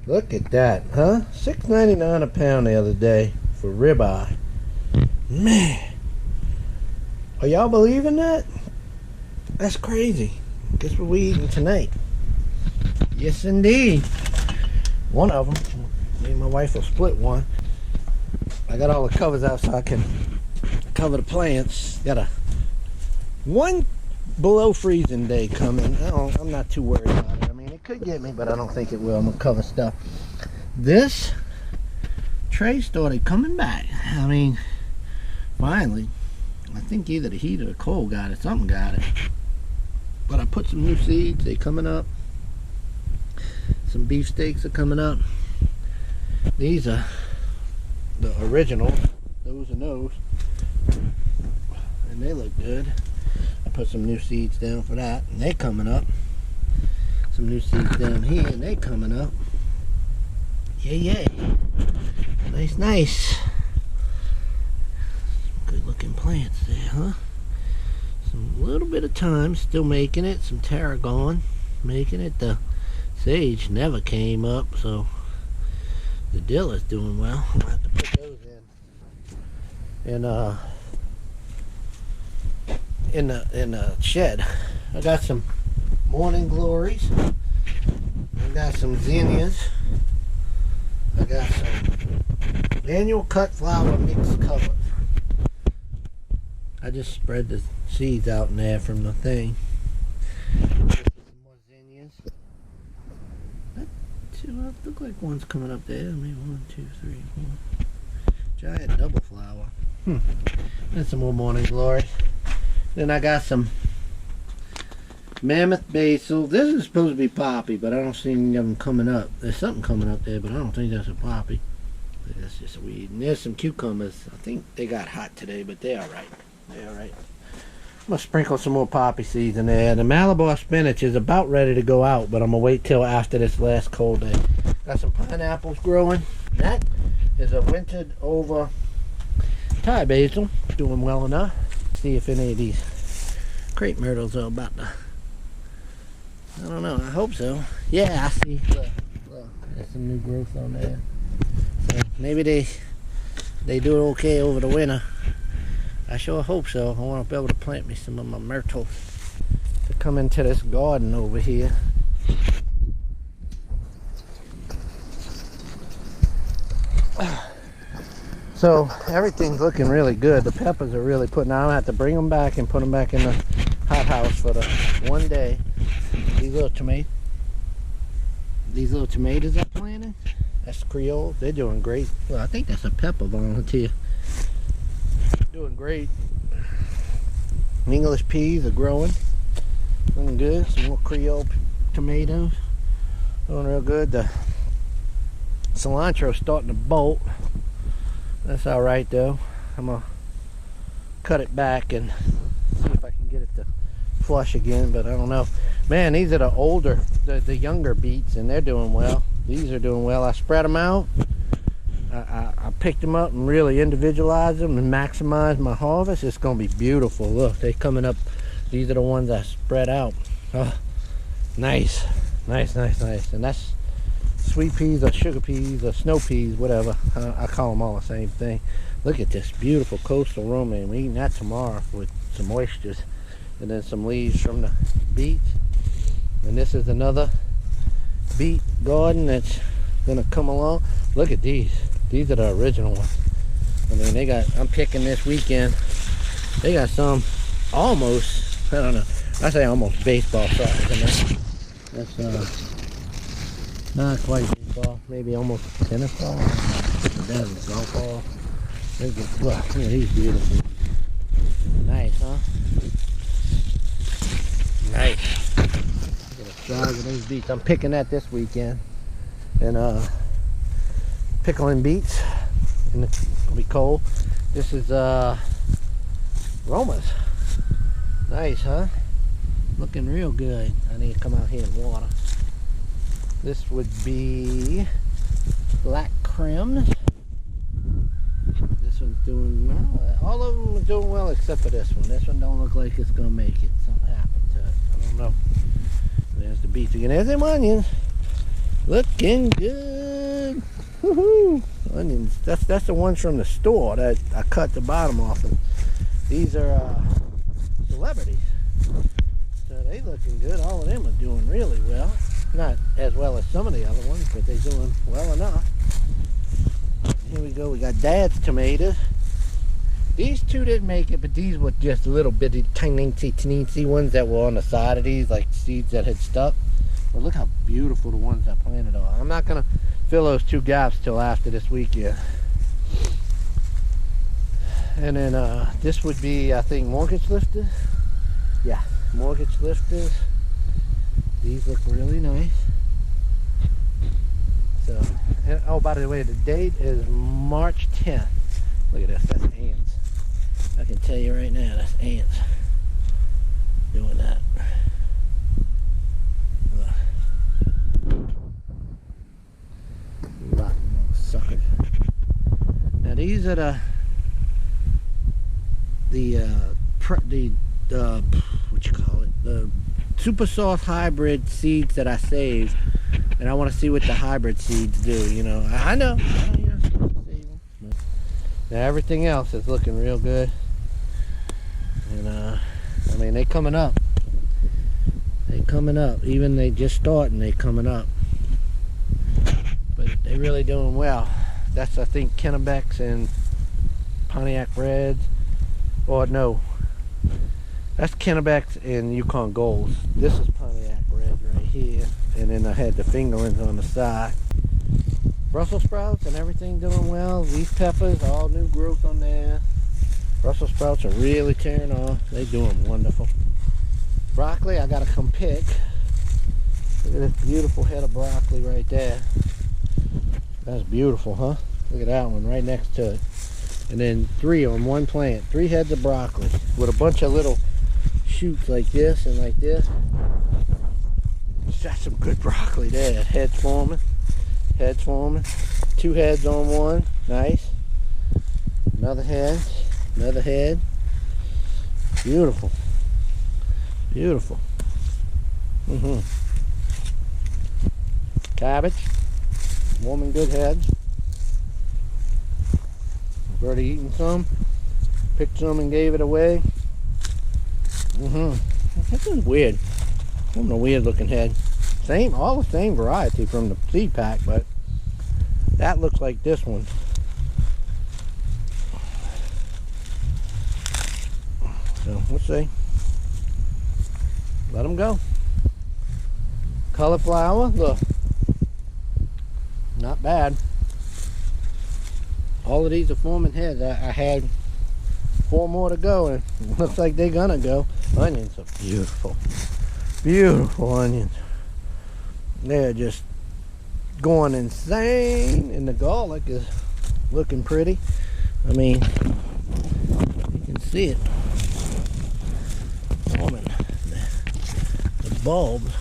Look at that, huh? $6.99 a pound the other day for ribeye. Man, are y'all believing that? That's crazy. Guess what we eating tonight? Yes, indeed. One of them. Me and my wife will split one. I got all the covers out so I can cover the plants. Got a one below freezing day coming. I'm not too worried about it. I mean, it could get me, but I don't think it will. I'm gonna cover stuff. This tray started coming back. I mean, finally. I think either the heat or the cold got it. Something got it. But I put some new seeds. They coming up. Some beefsteaks are coming up. These are the original. Those and those. And they look good. I put some new seeds down for that. And they coming up. Some new seeds down here. And they coming up. Yay. Nice, nice. Good looking plants there, huh? Some little bit of thyme, still making it. Some tarragon, making it. The sage never came up, so the dill is doing well. I'm gonna have to put those in the shed. I got some morning glories. I got some zinnias. I got some annual cut flower mixed cover. I just spread the seeds out in there from the thing. Some more zinnias. That look like one's coming up there. Maybe 1, 2, 3, 4. Giant double flower. And some more morning glory. Then I got some mammoth basil. This is supposed to be poppy, but I don't see any of them coming up. There's something coming up there, but I don't think that's a poppy. That's just a weed. And there's some cucumbers. I think they got hot today, but they're alright. They're alright. I'm going to sprinkle some more poppy seeds in there. The Malabar spinach is about ready to go out, but I'm going to wait till after this last cold day. Got some pineapples growing. That is a wintered over Thai basil. Doing well enough. See if any of these crepe myrtles are about to... I don't know. I hope so. Yeah, I see. Look. There's some new growth on there. So maybe they do okay over the winter. I sure hope so. I want to be able to plant me some of my myrtles to come into this garden over here. So everything's looking really good. The peppers are really putting out. I have to bring them back and put them back in the hothouse for the one day. These little tomatoes I planted. That's Creole. They're doing great. Well, I think that's a pepper volunteer. Doing great. English peas are growing. Doing good. Some more Creole tomatoes. Doing real good. The cilantro's starting to bolt. That's alright though. I'm going to cut it back and see if I can get it to flush again, but I don't know. Man, these are the older, the younger beets, and they're doing well. These are doing well. I spread them out. I picked them up and really individualized them and maximized my harvest. It's going to be beautiful. Look, they're coming up. These are the ones I spread out. Oh, nice. Nice. And that's sweet peas or sugar peas or snow peas, whatever. I call them all the same thing. Look at this beautiful coastal romaine. We're eating that tomorrow with some oysters. And then some leaves from the beets. And this is another beet garden that's gonna come along. Look at these. These are the original ones. I mean, I'm picking this weekend. They got some almost, I don't know, I say almost baseball size. That's not quite baseball, maybe almost tennis ball. That's a golf ball. Look at these beautiful. Nice, huh? Nice. Look at the size of those beets. I'm picking that this weekend. And pickling beets. And it'll be cold. This is Roma's. Nice, huh? Looking real good. I need to come out here and water. This would be black crims. This one's doing well. All of them are doing well except for this one. This one don't look like it's gonna make it. Something happened to it. I don't know. There's the beets again. There's them onions. Looking good. Woohoo! Onions. That's the ones from the store that I cut the bottom off. And these are celebrities. So they looking good. All of them are doing really well. Not as well as some of the other ones, but they're doing well enough. Here we go. We got Dad's tomatoes. These two didn't make it, but these were just little bitty, teensy ones that were on the side of these, like seeds that had stuck. But look how beautiful the ones I planted are. I'm not gonna fill those two gaps till after this weekend. And then this would be, I think, mortgage lifters. Yeah, mortgage lifters. These look really nice. So, and, oh, by the way, the date is March 10th. Look at this, that's ants. I can tell you right now, that's ants doing that. Rotten little suckers. Now these are the what you call it, the super soft hybrid seeds that I saved, and I want to see what the hybrid seeds do. You know, I know you're supposed to save them. Now everything else is looking real good, and I mean, they coming up. They coming up. Even they just starting, they coming up. But they really doing well. That's, I think, Kennebecs and Pontiac Reds. Or no, that's Kennebecs and Yukon Golds. This is Pontiac Red right here. And then I had the fingerlings on the side. Brussels sprouts and everything doing well. Leaf peppers, all new growth on there. Brussels sprouts are really tearing off. They doing wonderful. Broccoli, I gotta come pick. Look at this beautiful head of broccoli right there. That's beautiful, huh? Look at that one right next to it. And then 3 on one plant. 3 heads of broccoli with a bunch of little shoots like this and like this. That's some good broccoli there. Heads forming. Heads forming. 2 heads on one. Nice. Another head. Another head. Beautiful. Beautiful. Cabbage. Warming good heads. I've already eaten some. Picked some and gave it away. This is weird. I'm a weird looking head. Same, all the same variety from the seed pack, but that looks like this one. So let's see. Let them go. Cauliflower, look. Not bad. All of these are forming heads. I had 4 more to go, and it looks like they're gonna go. Onions are beautiful. Beautiful onions. They're just going insane, and the garlic is looking pretty. I mean, you can see it forming the bulbs.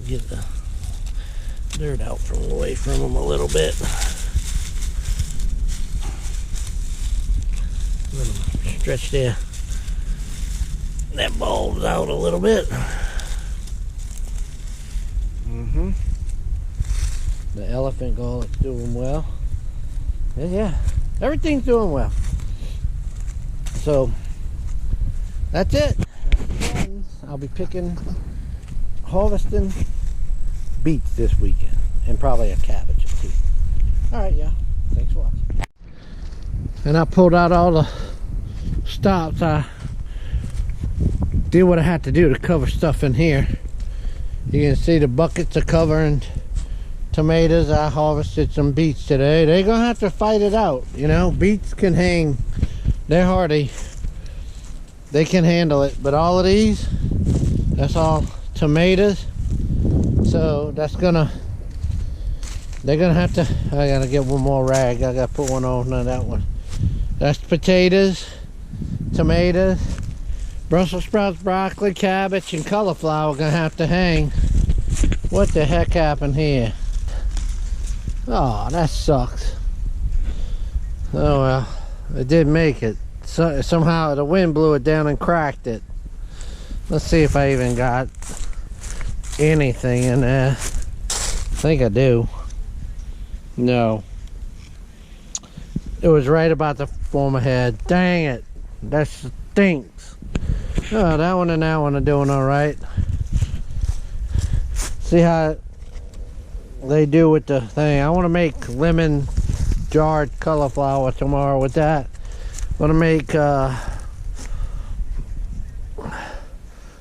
Get the dirt out from away from them a little bit. Let them stretch that bulbs out a little bit. The elephant garlic's doing well. And yeah, everything's doing well. So that's it. I'll be harvesting beets this weekend, and probably a cabbage or 2. Alright, yeah, thanks for watching. And I pulled out all the stops. I did what I had to do to cover stuff in here. You can see the buckets are covering tomatoes. I harvested some beets today. They're gonna have to fight it out, you know. Beets can hang, they're hardy, they can handle it, but all of these, that's all tomatoes. So they're gonna have to, I gotta get one more rag. I gotta put one on that one. That's potatoes, tomatoes, Brussels sprouts, broccoli, cabbage, and cauliflower gonna have to hang. What the heck happened here? Oh, that sucks. Oh well, it did make it. so, somehow the wind blew it down and cracked it. Let's see if I even got anything in there. I think I do. No. It was right about to form a head. Dang it. That stinks. Oh, that one and that one are doing all right. See how they do with the thing. I want to make lemon jarred cauliflower tomorrow with that. I want to make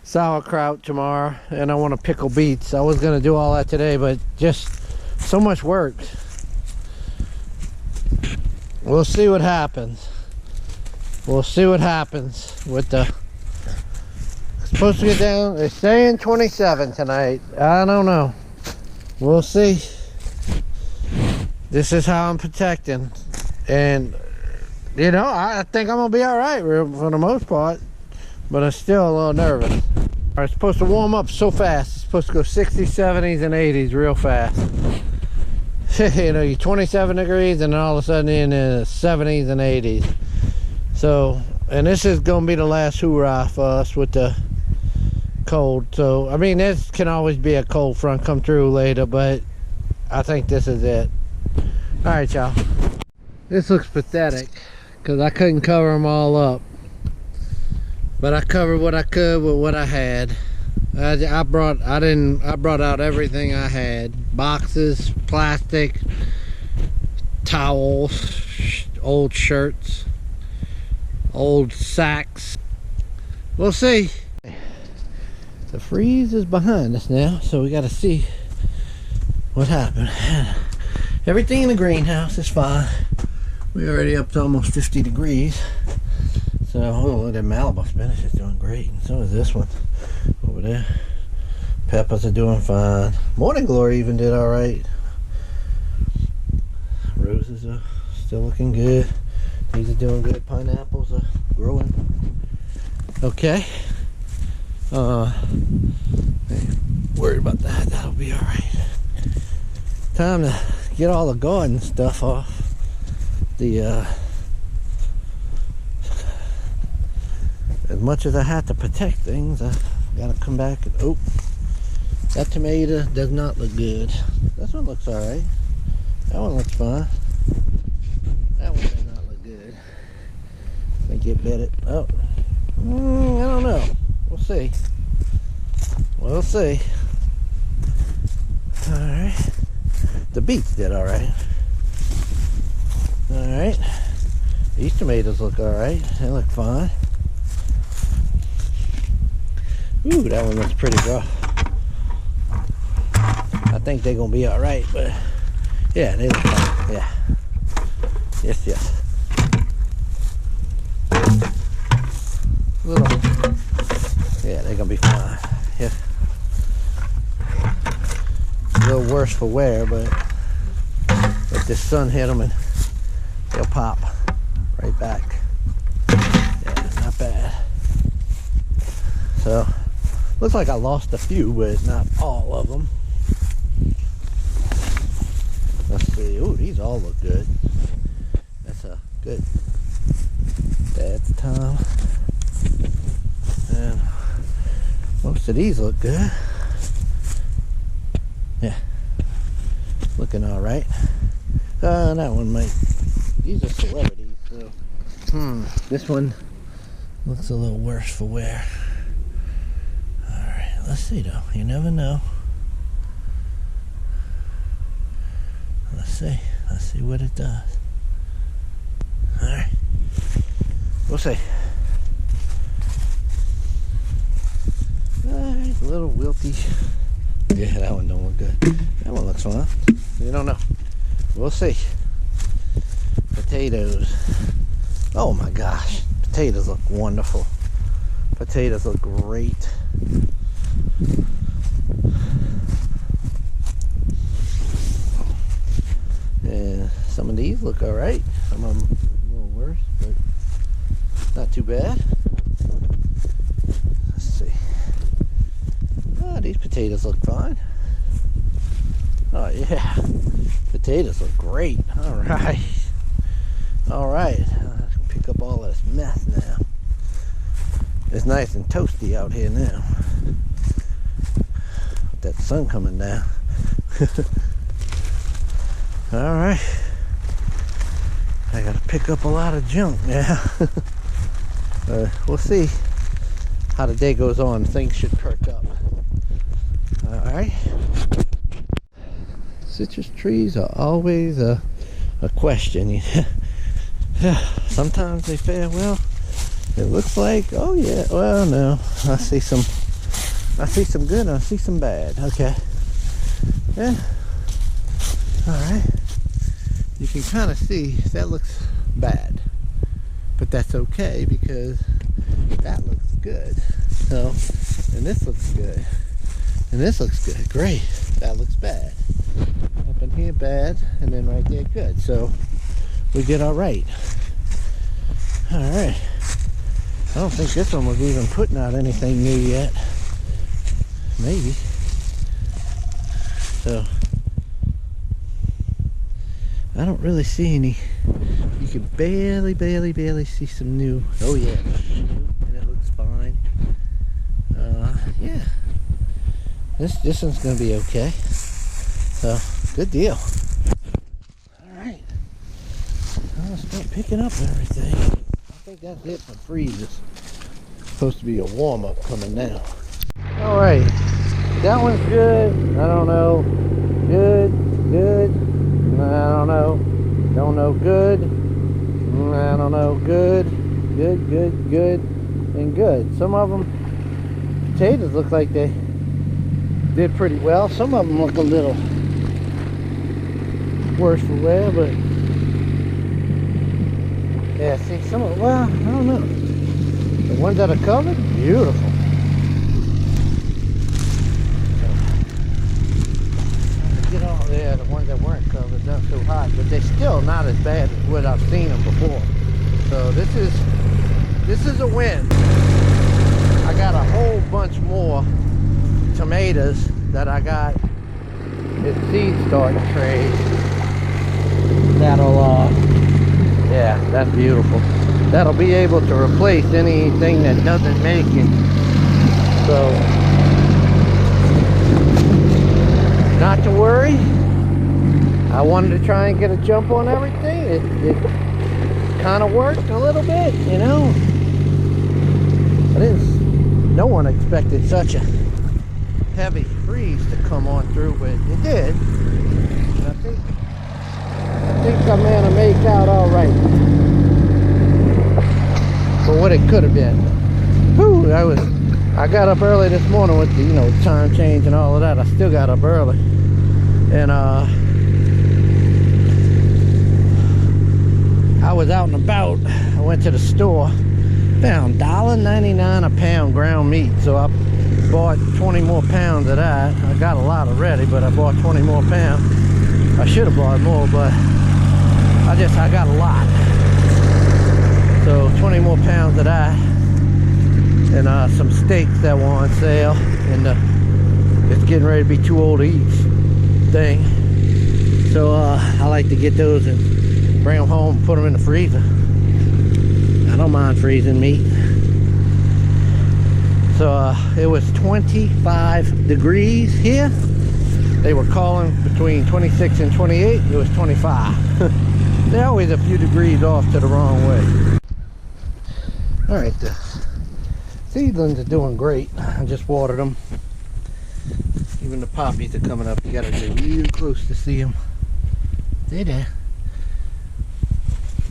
sauerkraut tomorrow, and I want to pickle beets. I was going to do all that today, but just so much work. We'll see what happens. We'll see what happens with the... It's supposed to get down. It's saying 27 tonight. I don't know. We'll see. This is how I'm protecting. And, you know, I think I'm going to be all right for the most part. But I'm still a little nervous. It's supposed to warm up so fast. It's supposed to go 60s, 70s, and 80s real fast. You know, you're 27 degrees and then all of a sudden in the 70s and 80s. So, and this is going to be the last hoorah for us with the cold. So, I mean, this can always be a cold front come through later, but I think this is it. All right, y'all. This looks pathetic because I couldn't cover them all up. But I covered what I could with what I had. I brought out everything I had. Boxes, plastic, towels, old shirts, old sacks. We'll see. The freeze is behind us now, so we gotta see what happened. Everything in the greenhouse is fine. We're already up to almost 50 degrees. So, oh, that Malibu spinach is doing great. And so is this one over there. Peppers are doing fine. Morning Glory even did all right. Roses are still looking good. These are doing good. Pineapples are growing. Okay. Worried about that. That'll be all right. Time to get all the garden stuff off the as much as I have to protect things, I gotta come back and, oh, that tomato does not look good. This one looks alright. That one looks fine. That one does not look good. I think it bit it. Oh, I don't know. We'll see. We'll see. Alright. The beets did alright. Alright. These tomatoes look alright. They look fine. Ooh, that one looks pretty rough. I think they're gonna be all right, but yeah, they look fine. Yeah. Yes, yes. Little. Yeah, they're gonna be fine. Yeah. A little worse for wear, but if the sun hit them and they'll pop right back. Yeah, not bad. So. Looks like I lost a few, but not all of them. Let's see. Ooh, these all look good. That's a good. That's Tom. And most of these look good. Yeah. Looking all right. That one might. These are celebrities, so. This one looks a little worse for wear. Let's see though, you never know. Let's see what it does. Alright, we'll see. Alright, a little wilty. Yeah, that one don't look good. That one looks fine. You don't know. We'll see. Potatoes. Oh my gosh, potatoes look wonderful. Potatoes look great. Yeah, some of these look alright. Some of them a little worse, but not too bad. Let's see. Oh, these potatoes look fine. Oh yeah, potatoes look great. Alright. Alright. Pick pick up all this mess now. It's nice and toasty out here now. With that sun coming down. Alright. I gotta pick up a lot of junk now. We'll see how the day goes on. Things should perk up. Alright. Citrus trees are always a question. Sometimes they fare well. It looks like, oh yeah, well no. I see some good and I see some bad. Okay. Yeah. Alright. You can kind of see that looks bad. But that's okay because that looks good. So, and this looks good. And this looks good. Great. That looks bad. Up in here bad, and then right there good. So we did all right. All right. I don't think this one was even putting out anything new yet. Maybe. So I don't really see any. You can barely see some new. Oh yeah, and it looks fine. Yeah. This one's gonna be okay. So good deal. All right. I'll start picking up everything. I think that's it for freezes. Supposed to be a warm up coming now. All right. That one's good. I don't know. Good. I don't know. Don't know. Good. I don't know. Good. And good. Some of them, potatoes look like they did pretty well. Some of them look a little worse for wear, but yeah, see some of, well, I don't know. The ones that are covered, beautiful. Get all there, the ones that weren't covered, not so hot, but they're still not as bad as what I've seen them before. So this is a win. I got a whole bunch more tomatoes that I got in seed starting trays. That'll yeah, that's beautiful. That'll be able to replace anything that doesn't make it. So not to worry. I wanted to try and get a jump on everything. It kind of worked a little bit, you know. No one expected such a heavy freeze to come on through, but it did. And I think I man make out all right for what it could have been. Whew, I got up early this morning with the, you know, time change and all of that. I still got up early, and I was out and about. I went to the store, found $1.99 a pound ground meat, so I bought 20 more pounds of that. I got a lot already, but I bought 20 more pounds. I should have bought more, but I got a lot. So 20 more pounds of that, and some steaks that were on sale, and it's getting ready to be too old to eat thing. So I like to get those and bring them home and put them in the freezer. I don't mind freezing meat. So it was 25 degrees here. They were calling between 26 and 28. It was 25. They're always a few degrees off to the wrong way. All right, the seedlings are doing great. I just watered them. Even the poppies are coming up. You gotta get real close to see them. They're there.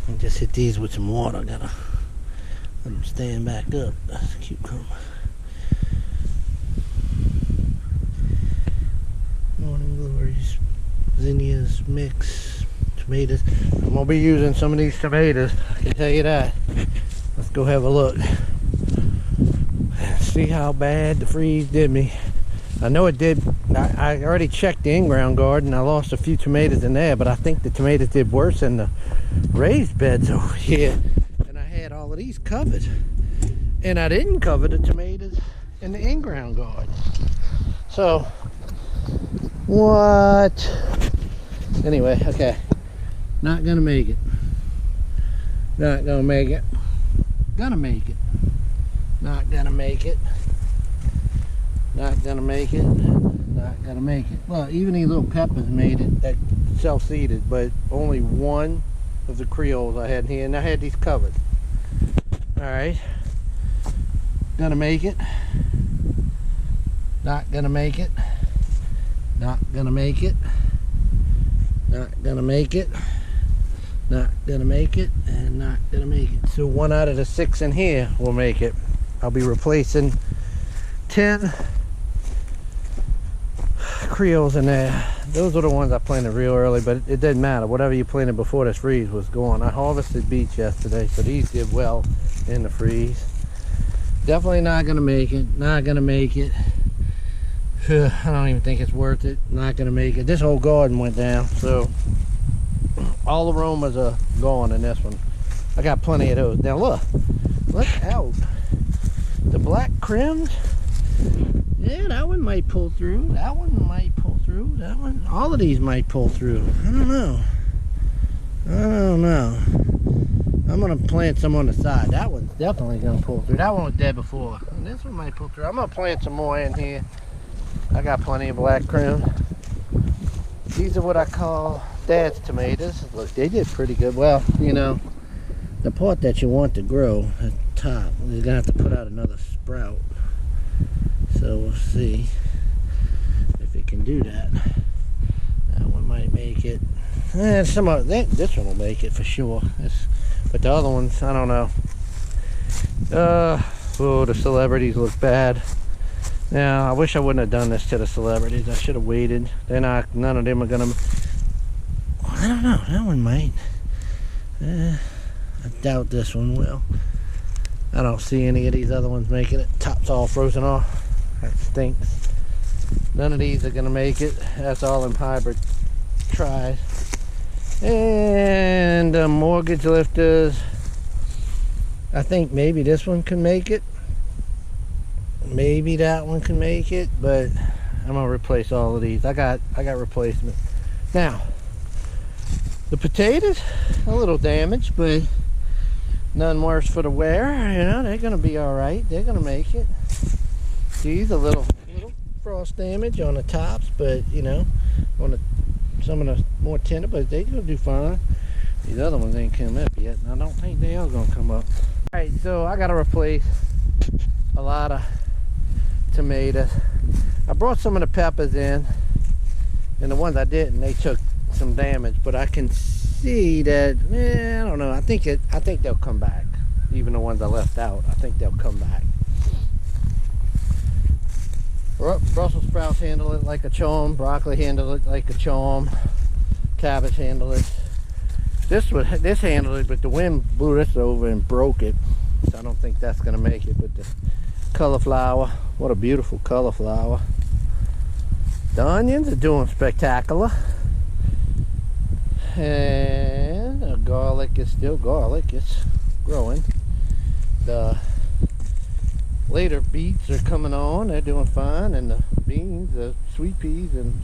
I just hit these with some water. Gotta let them stand back up. That's a cucumber. Morning glories, zinnias, mix, tomatoes. I'm gonna be using some of these tomatoes, I can tell you that. Let's go have a look. See how bad the freeze did me. I know it did. I already checked the in-ground garden. I lost a few tomatoes in there, but I think the tomatoes did worse in the raised beds over here. And I had all of these covered, and I didn't cover the tomatoes in the in-ground garden. So what? Anyway, okay, not gonna make it. Not gonna make it. Gonna make it. Not gonna make it. Not gonna make it. Not gonna make it. Well, even these little peppers made it. That self-seeded, but only one of the Creoles I had in here, and I had these covered. Alright. Gonna make it. Not gonna make it. Not gonna make it. Not gonna make it. Not gonna make it. And not gonna make it. So 1 out of the 6 in here will make it. I'll be replacing 10 Creoles in there. Those are the ones I planted real early, but it didn't matter. Whatever you planted before this freeze was gone. I harvested beets yesterday, so these did well in the freeze. Definitely not gonna make it. Not gonna make it. I don't even think it's worth it. Not gonna make it. This whole garden went down, so all the aromas are gone in this one. I got plenty of those. Now look out. The black crims. Yeah, that one might pull through. That one might pull through. That one, all of these might pull through. I don't know. I don't know. I'm gonna plant some on the side. That one's definitely gonna pull through. That one was dead before. And this one might pull through. I'm gonna plant some more in here. I got plenty of black crim. These are what I call dad's tomatoes. Look, they did pretty good. Well, you know, the part that you want to grow at the top, you're gonna have to put out another sprout. So we'll see if it can do that. That one might make it. Some of this one will make it for sure. But the other ones, I don't know. Oh, the celebrities look bad. Now, I wish I wouldn't have done this to the celebrities. I should have waited. They're not. None of them are gonna. I don't know. That one might. I doubt this one will. I don't see any of these other ones making it. Top's all frozen off. That stinks. None of these are gonna make it. That's all in hybrid tries. And mortgage lifters. I think maybe this one can make it. Maybe that one can make it, but I'm gonna replace all of these. I got replacement. Now, the potatoes, a little damaged, but none worse for the wear. You know, they're gonna be all right. They're gonna make it. These a little frost damage on the tops, but you know, on some of the more tender, but they're gonna do fine. These other ones ain't come up yet, and I don't think they are gonna come up. All right, so I gotta replace a lot of tomatoes. I brought some of the peppers in, and the ones I didn't, they took some damage, but I can see that, I don't know, I think they'll come back. Even the ones I left out, I think they'll come back. Brussels sprouts handle it like a charm, broccoli handle it like a charm, cabbage handle it. This handled it, but the wind blew this over and broke it, so I don't think that's gonna make it. But the cauliflower, what a beautiful cauliflower. The onions are doing spectacular, and the garlic is still garlic. It's growing. The later beets are coming on. They're doing fine, and the beans, the sweet peas and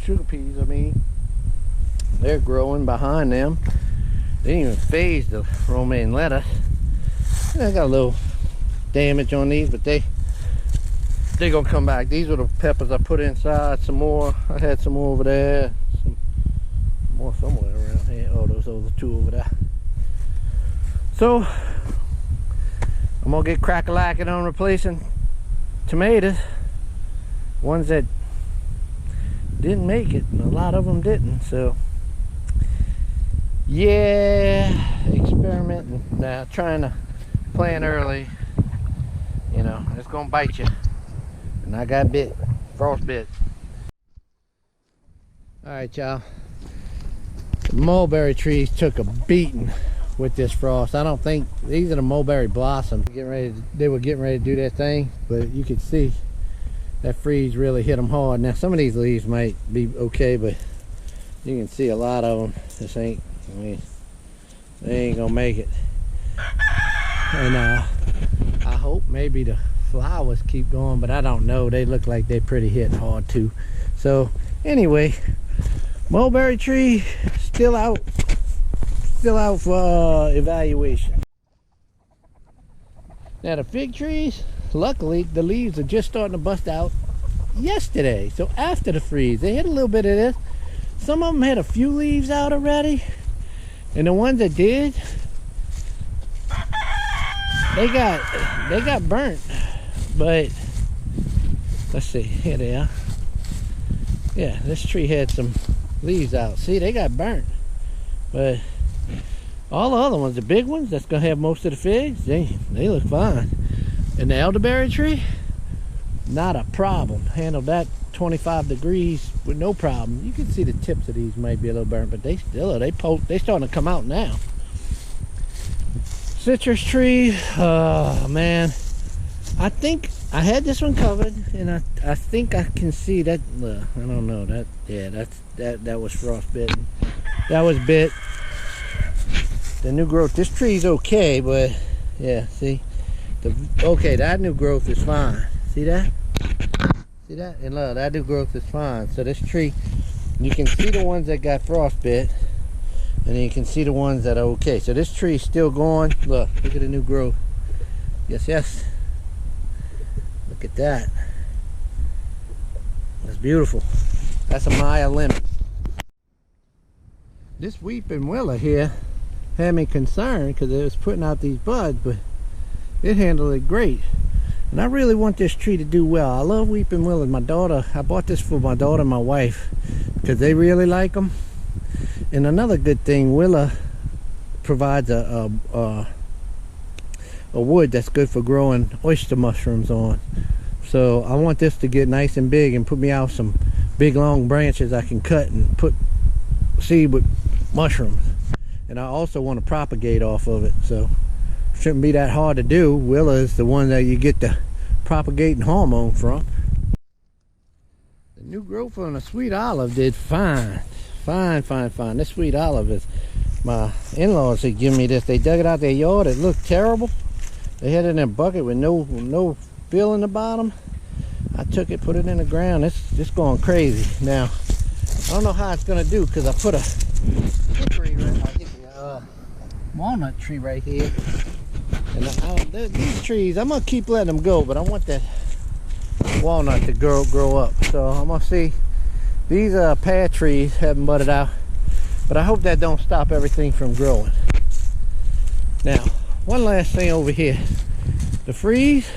sugar peas, I mean, they're growing behind them. They didn't even phase the romaine lettuce. I got a little damage on these, but they're gonna come back. These are the peppers I put inside. Some more. I had some more over there. Some more somewhere around here. Oh, those are the two over there. So I'm gonna get crack-a-lacking on replacing tomatoes. Ones that didn't make it, and a lot of them didn't. So yeah, experimenting now, trying to plan early. You know, it's gonna bite you. And I got bit, frost bit. All right, y'all. The mulberry trees took a beating with this frost. I don't think these are the mulberry blossoms. They were getting ready to do their thing, but you could see that freeze really hit them hard. Now some of these leaves might be okay, but you can see a lot of them. This ain't. I mean, they ain't gonna make it. And I hope maybe the flowers keep going, but I don't know. They look like they're pretty hit hard too. So anyway, mulberry tree still out still out for evaluation. Now the fig trees, luckily the leaves are just starting to bust out yesterday. So after the freeze, they had a little bit of this. Some of them had a few leaves out already. And the ones that did, they got burnt. But let's see, here they are. Yeah, this tree had some leaves out. See, they got burnt. But all the other ones, the big ones that's gonna have most of the figs, they look fine. And the elderberry tree, not a problem. Handled that 25 degrees with no problem. You can see the tips of these might be a little burnt, but they still are. They starting to come out now. Citrus tree, oh man, I think I had this one covered, and I think I can see that. I don't know that. Yeah, that was frostbitten. That was bit. The new growth. This tree's okay, but yeah, see, okay, that new growth is fine. See that? See that? And look, that new growth is fine. So this tree, you can see the ones that got frostbit, and then you can see the ones that are okay. So this tree's still going. Look at the new growth. Yes, yes. Look at that. That's beautiful. That's a Maya lemon. This weeping willow here had me concerned because it was putting out these buds, but it handled it great. And I really want this tree to do well. I love weeping willows. My daughter, I bought this for my daughter and my wife because they really like them. And another good thing, willow provides a wood that's good for growing oyster mushrooms on. So I want this to get nice and big and put me out some big long branches I can cut and put seed with mushrooms. And I also want to propagate off of it, so shouldn't be that hard to do. Willow is the one that you get the propagating hormone from. The new growth on the sweet olive did fine. Fine. This sweet olive is, my in-laws had given me this. They dug it out their yard. It looked terrible. They had it in a bucket with no fill in the bottom. I took it, put it in the ground. It's just going crazy. Now, I don't know how it's gonna do because I put a hickory walnut tree right here. And these trees, I'm gonna keep letting them go, but I want that walnut to grow up. So I'm gonna see. These pear trees haven't budded out, but I hope that don't stop everything from growing. Now, one last thing over here. The freeze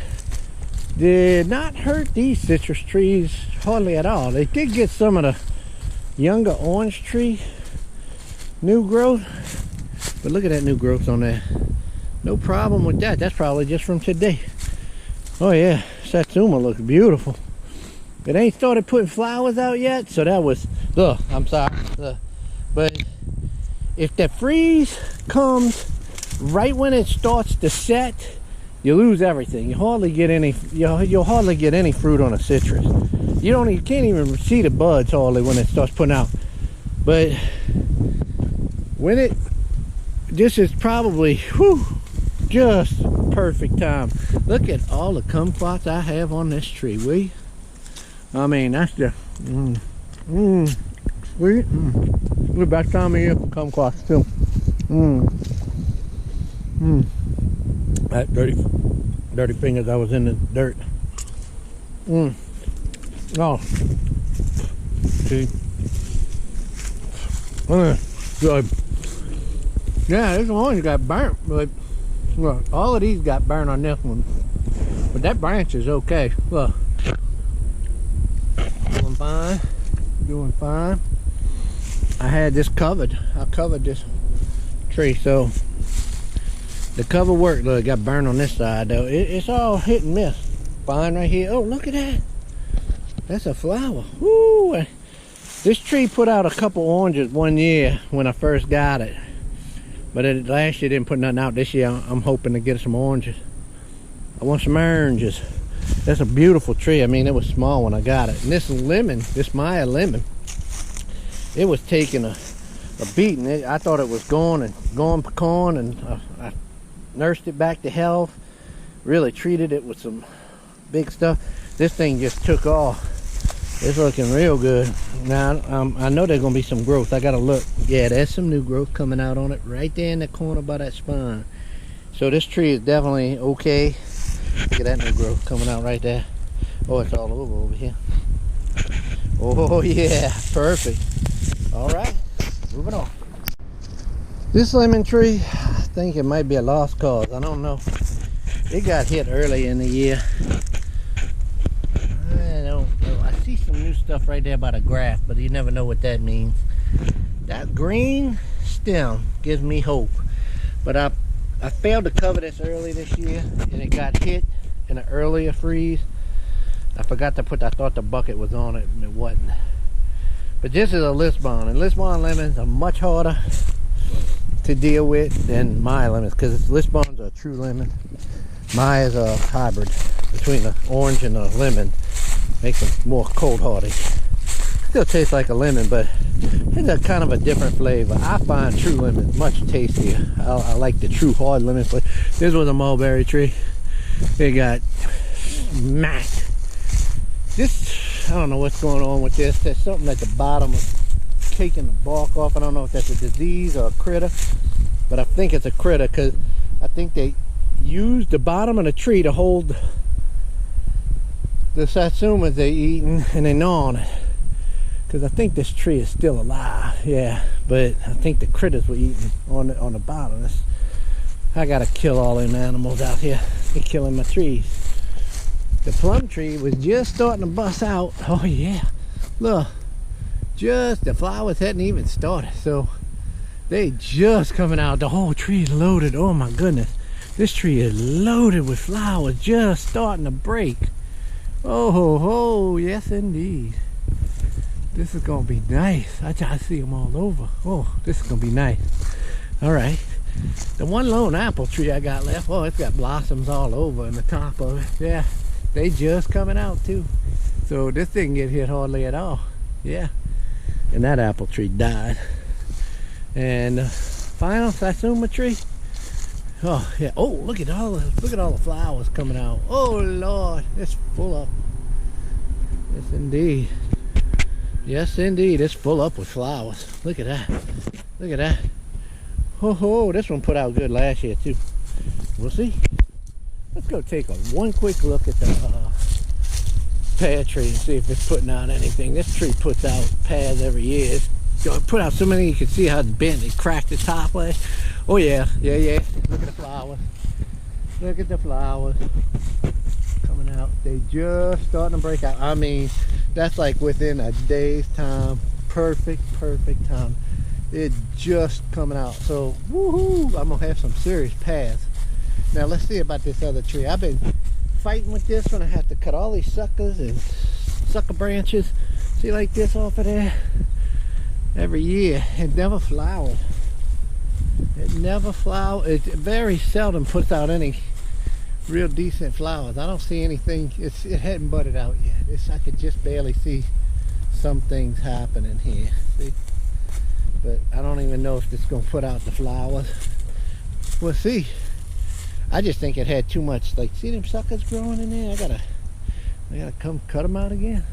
did not hurt these citrus trees hardly at all. They did get some of the younger orange tree new growth, but look at that new growth on there. No problem with that. That's probably just from today. Oh yeah, Satsuma looks beautiful. It ain't started putting flowers out yet, so that was, I'm sorry. But if the freeze comes right when it starts to set, you lose everything. You hardly get any. You'll hardly get any fruit on a citrus. You can't even see the buds hardly when it starts putting out. But when this is probably just perfect time. Look at all the kumquats I have on this tree. I mean, that's the sweet. The best time of year for kumquats too. That dirty fingers, I was in the dirt. Oh, see, good. Yeah, this one got burnt, but look, all of these got burnt on this one. But that branch is okay. Look, doing fine. I had this covered. I covered this tree, so the cover worked. Look, it got burned on this side though. It's all hit and miss. Fine right here. Oh, look at that. That's a flower. Woo! This tree put out a couple oranges one year when I first got it. But last year didn't put nothing out. This year I'm hoping to get some oranges. I want some oranges. That's a beautiful tree. I mean, it was small when I got it. And this lemon, this Maya lemon, it was taking a beating. I thought it was gone pecan, and I nursed it back to health. Really treated it with some big stuff. This thing just took off. It's looking real good. Now, I know there's gonna be some growth. I gotta look. Yeah, there's some new growth coming out on it right there in the corner by that spine. So this tree is definitely okay. Look at that new growth coming out right there. Oh, it's all over here. Oh yeah, perfect. All right, moving on. This lemon tree, I think it might be a lost cause. I don't know. It got hit early in the year. I don't know. I see some new stuff right there by the graft, but you never know what that means. That green stem gives me hope. But I failed to cover this early this year, and it got hit in an earlier freeze. I forgot to put, I thought the bucket was on it, and it wasn't. But this is a Lisbon, and Lisbon lemons are much harder to deal with than Maya lemons, because Lisbon's are a true lemon. Maya's a hybrid between the orange and the lemon. Makes them more cold hardy. Still tastes like a lemon, but it's a kind of a different flavor. I find true lemons much tastier. I like the true hard lemons, but this was a mulberry tree. It got smacked. This, I don't know what's going on with this. There's something at the bottom of taking the bark off. I don't know if that's a disease or a critter, but I think it's a critter, because I think they use the bottom of the tree to hold the satsumas they eating, and they gnaw on it. Because I think this tree is still alive, yeah. But I think the critters were eating on the bottom. I gotta kill all them animals out here. They're killing my trees. The plum tree was just starting to bust out. Oh yeah, look, just the flowers hadn't even started, so they just coming out. The whole tree is loaded. Oh my goodness, this tree is loaded with flowers, just starting to break. Oh ho ho, yes indeed. This is gonna be nice. I see them all over. Oh, this is gonna be nice. All right, the one lone apple tree I got left, oh, it's got blossoms all over in the top of it. Yeah, they just coming out too. So this didn't get hit hardly at all. Yeah, and that apple tree died. And final satsuma tree. Oh yeah. Oh, look at all the flowers coming out. Oh Lord, it's full up. Yes indeed. Yes indeed, it's full up with flowers. Look at that. Look at that. Oh ho, this one put out good last year too. We'll see. Let's go take one quick look at the pear tree and see if it's putting out anything. This tree puts out pears every year. It's put out so many, you can see how it's bent. It cracked the top last. Oh yeah, yeah. Look at the flowers. Look at the flowers coming out. They just starting to break out. I mean, that's like within a day's time. Perfect time. It just coming out. So woohoo, I'm gonna have some serious pears. Now let's see about this other tree. I've been fighting with this one. I have to cut all these suckers and sucker branches. See, like this off of there. Every year, it never flowered. It never flowered. It very seldom puts out any real decent flowers. I don't see anything. It hadn't budded out yet. I could just barely see some things happening here. See, but I don't even know if it's gonna put out the flowers. We'll see. I just think it had too much. Like, see them suckers growing in there? I gotta come cut them out again.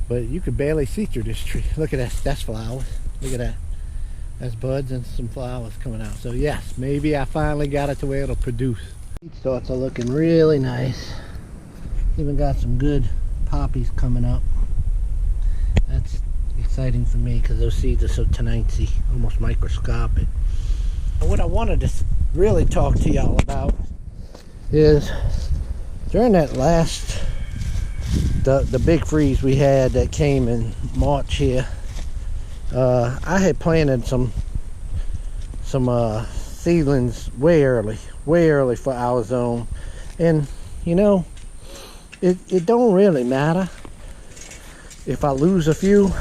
But you could barely see through this tree. Look at that. That's flowers. Look at that. That's buds and some flowers coming out. So yes, maybe I finally got it to where it'll produce. Seed starts are looking really nice. Even got some good poppies coming up. That's exciting for me because those seeds are so tiny, almost microscopic. What I wanted to really talk to y'all about is during that last the big freeze we had that came in March here, I had planted some seedlings way early for our zone, and you know, it don't really matter if I lose a few.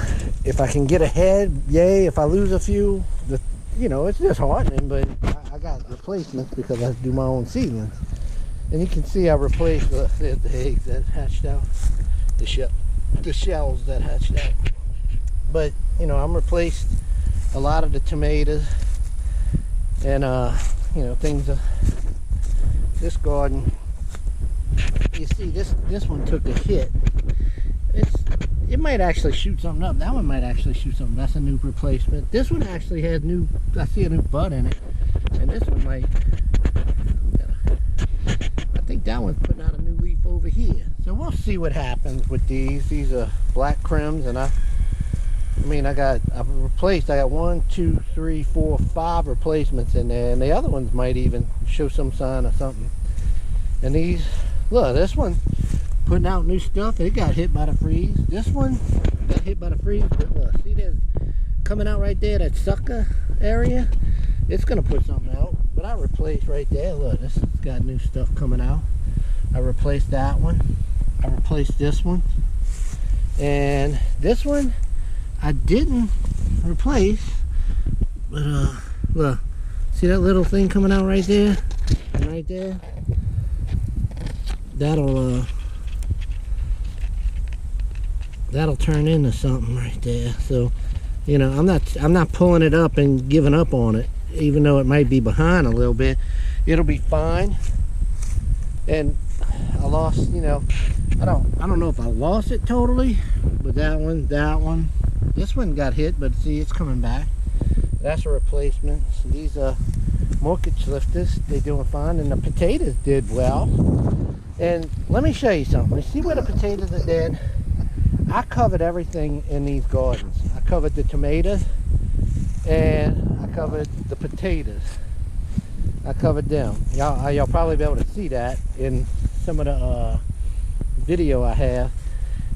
If I can get ahead, yay. If I lose a few, you know, it's disheartening, but I got replacements because I do my own seedlings. And you can see I replaced the eggs that hatched out, the shells that hatched out. But you know, I'm replaced a lot of the tomatoes and you know, things. This garden, you see, this one took a hit. it might actually shoot something up. That one might actually shoot something. That's a new replacement. This one actually has new, I see a new bud in it. And this one might, I think that one's putting out a new leaf over here. So we'll see what happens with these. These are black crims, and I got 1, 2, 3, 4, 5 replacements in there, and the other ones might even show some sign of something. And these, look, this one putting out new stuff. It got hit by the freeze. This one got hit by the freeze, but look, see there's coming out right there, that sucker area. It's gonna put something out. But I replaced right there. Look, this has got new stuff coming out. I replaced that one. I replaced this one, and this one I didn't replace, but look, see that little thing coming out right there and right there? That'll turn into something right there. So, you know, I'm not pulling it up and giving up on it, even though it might be behind a little bit. It'll be fine. And I lost, you know, I don't know if I lost it totally, but that one, this one got hit, but see, it's coming back. That's a replacement. So these are mortgage lifters. They're doing fine, and the potatoes did well. And let me show you something. You see where the potatoes are dead? I covered everything in these gardens. I covered the tomatoes, and I covered the potatoes. I covered them. Y'all probably be able to see that in some of the video I have.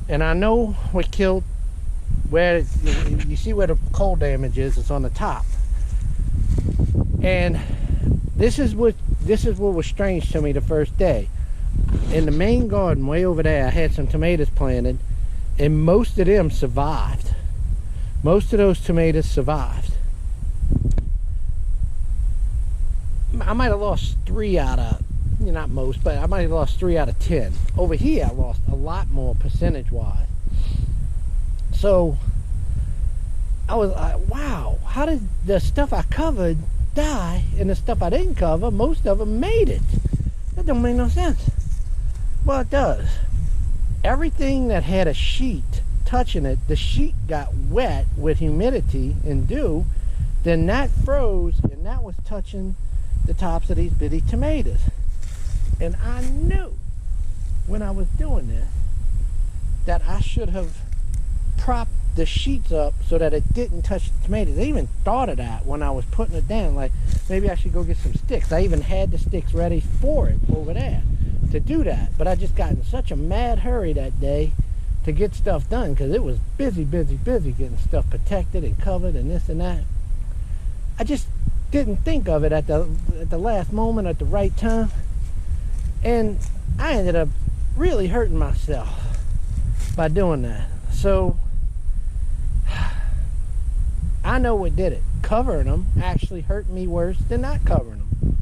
And I know what killed, where you see where the cold damage is. It's on the top. And this is what was strange to me the first day. In the main garden way over there, I had some tomatoes planted, and most of them survived. Most of those tomatoes survived. I might have lost 3 out of, not most, but I might have lost 3 out of 10. Over here, I lost a lot more percentage-wise. So I was like, wow, how did the stuff I covered die, and the stuff I didn't cover, most of them made it? That don't make no sense. Well, it does. Everything that had a sheet touching it, the sheet got wet with humidity and dew, then that froze, and that was touching the tops of these bitty tomatoes. And I knew when I was doing this that I should have propped the sheets up so that it didn't touch the tomatoes. I even thought of that when I was putting it down, like maybe I should go get some sticks. I even had the sticks ready for it over there to do that, but I just got in such a mad hurry that day to get stuff done, because it was busy getting stuff protected and covered and this and that. I just didn't think of it at the last moment, at the right time, and I ended up really hurting myself by doing that. So I know what did it. Covering them actually hurt me worse than not covering them.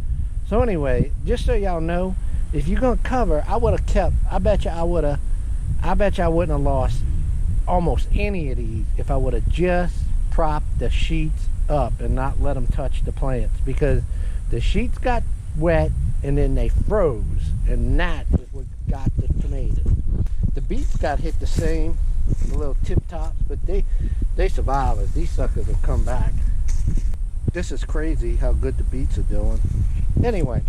So anyway, just so y'all know, if you're gonna cover, I would have kept, I bet you I wouldn't have lost almost any of these if I would have just propped the sheets up and not let them touch the plants, because the sheets got wet and then they froze, and that is what got the tomatoes. The beets got hit the same, the little tip tops, but they survivors. These suckers have come back. This is crazy how good the beets are doing. Anyway,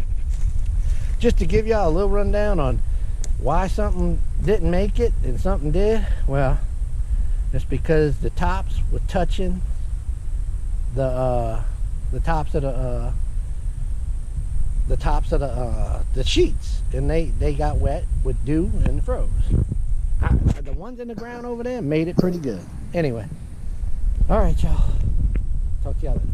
just to give y'all a little rundown on why something didn't make it and something did. Well, it's because the tops were touching the tops of the sheets, and they got wet with dew and froze. The ones in the ground over there made it pretty good. Anyway, all right, y'all. Talk to y'all later.